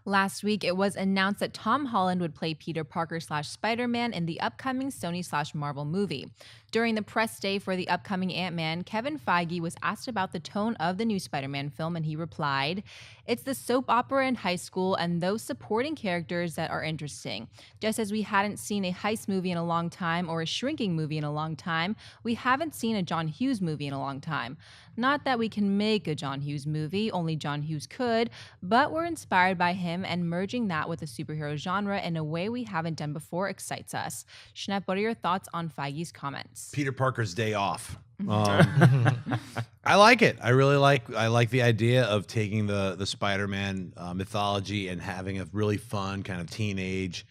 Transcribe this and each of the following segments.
Last week, it was announced that Tom Holland would play Peter Parker slash Spider-Man in the upcoming Sony slash Marvel movie. During the press day for the upcoming Ant-Man, Kevin Feige was asked about the tone of the new Spider-Man film, and he replied, "It's the soap opera in high school and those supporting characters that are interesting. Just as we hadn't seen a heist movie in a long time or a shrinking movie in a long time, we haven't seen a John Hughes movie in a long time. Not that we can make a John Hughes movie, only John Hughes could, but we're inspired by him, and merging that with the superhero genre in a way we haven't done before excites us." Schnepp, what are your thoughts on Feige's comments? Peter Parker's day off. I like it. I like the idea of taking the Spider-Man mythology and having a really fun kind of teenage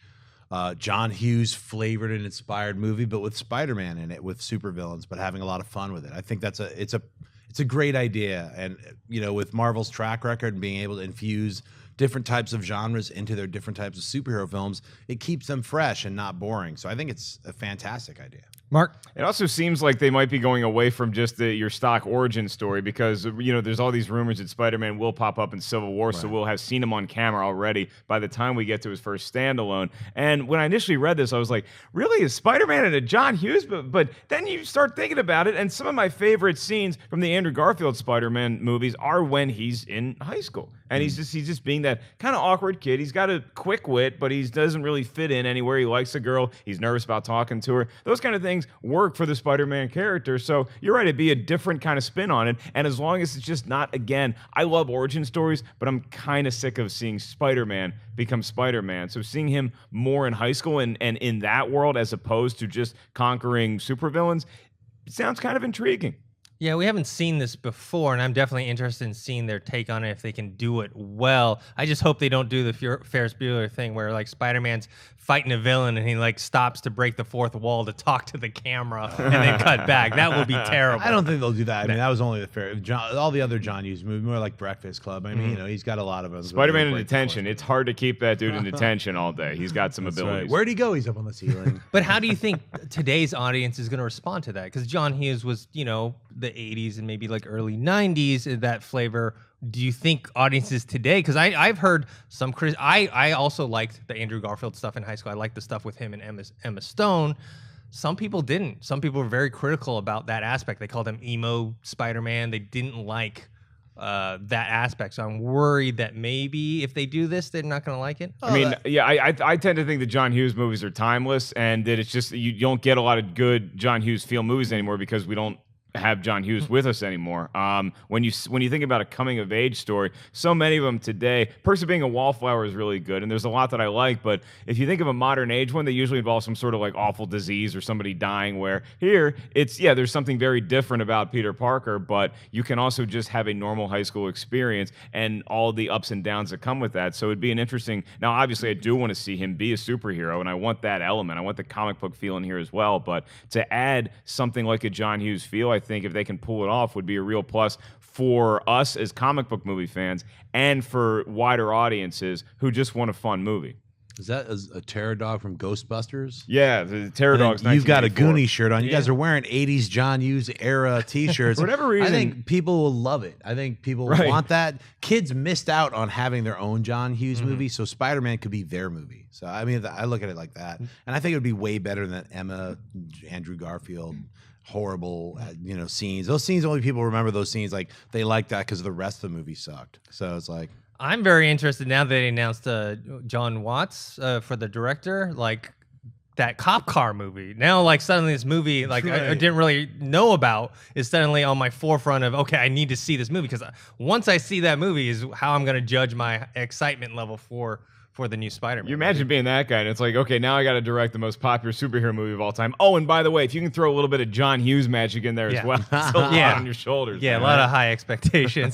John Hughes flavored and inspired movie, but with Spider-Man in it, with supervillains, but having a lot of fun with it. I think it's a great idea. And with Marvel's track record and being able to infuse different types of genres into their different types of superhero films, it keeps them fresh and not boring. So I think it's a fantastic idea. Mark? It also seems like they might be going away from just your stock origin story because, there's all these rumors that Spider-Man will pop up in Civil War, so we'll have seen him on camera already by the time we get to his first standalone. And when I initially read this, I was like, really? Is Spider-Man in a John Hughes? But then you start thinking about it, and some of my favorite scenes from the Andrew Garfield Spider-Man movies are when he's in high school. And he's just being that kind of awkward kid. He's got a quick wit, but he doesn't really fit in anywhere. He likes a girl. He's nervous about talking to her. Those kind of things work for the Spider-Man character. So you're right, it'd be a different kind of spin on it. And as long as it's just not, again, I love origin stories, but I'm kind of sick of seeing Spider-Man become Spider-Man. So seeing him more in high school and in that world as opposed to just conquering supervillains, it sounds kind of intriguing. Yeah, we haven't seen this before, and I'm definitely interested in seeing their take on it if they can do it well. I just hope they don't do the Ferris Bueller thing where Spider-Man's fighting a villain and he stops to break the fourth wall to talk to the camera and then cut back. That would be terrible. I don't think they'll do that. I mean, that was only all the other John Hughes movies, more like Breakfast Club. I mean, he's got a lot of them. Spider-Man in detention. It's hard to keep that dude in detention all day. He's got some abilities. Right. Where'd he go? He's up on the ceiling. But how do you think today's audience is going to respond to that? Because John Hughes was, the 80s and maybe early 90s, that flavor. Do you think audiences today, because I've heard some critics, I also liked the Andrew Garfield stuff in high school. I liked the stuff with him and Emma Stone. Some people didn't. Some people were very critical about that aspect. They called him emo Spider-Man. They didn't like that aspect. So I'm worried that maybe if they do this, they're not going to like it. I tend to think that John Hughes movies are timeless and that it's just you don't get a lot of good John Hughes feel movies anymore because we don't have John Hughes with us anymore. When you think about a coming of age story, so many of them today, Perks of Being a Wallflower is really good, and there's a lot that I like, but if you think of a modern age one, they usually involve some sort of awful disease or somebody dying, where here, there's something very different about Peter Parker, but you can also just have a normal high school experience and all the ups and downs that come with that. So it'd be an interesting, now obviously I do want to see him be a superhero, and I want that element. I want the comic book feel in here as well, but to add something like a John Hughes feel, I think if they can pull it off, would be a real plus for us as comic book movie fans and for wider audiences who just want a fun movie. Is that a Terror Dog from Ghostbusters? Yeah, the Terror Dog's. You've got a Goonie shirt on. You guys are wearing 80s John Hughes era T-shirts. For whatever reason, I think people will love it. I think people want that. Kids missed out on having their own John Hughes movie, so Spider-Man could be their movie. So I mean, I look at it like that, and I think it would be way better than Andrew Garfield. Horrible, scenes. Those scenes, only people remember those scenes. They like that because the rest of the movie sucked. So it's I'm very interested now that they announced John Watts for the director, that cop car movie. Now, suddenly this movie, I didn't really know about, is suddenly on my forefront of, okay, I need to see this movie, because once I see that movie is how I'm going to judge my excitement level for the new Spider-Man. You imagine being that guy, and it's okay, now I got to direct the most popular superhero movie of all time. Oh, and by the way, if you can throw a little bit of John Hughes magic in there as well, it's a lot on your shoulders. Yeah, man. A lot of high expectations.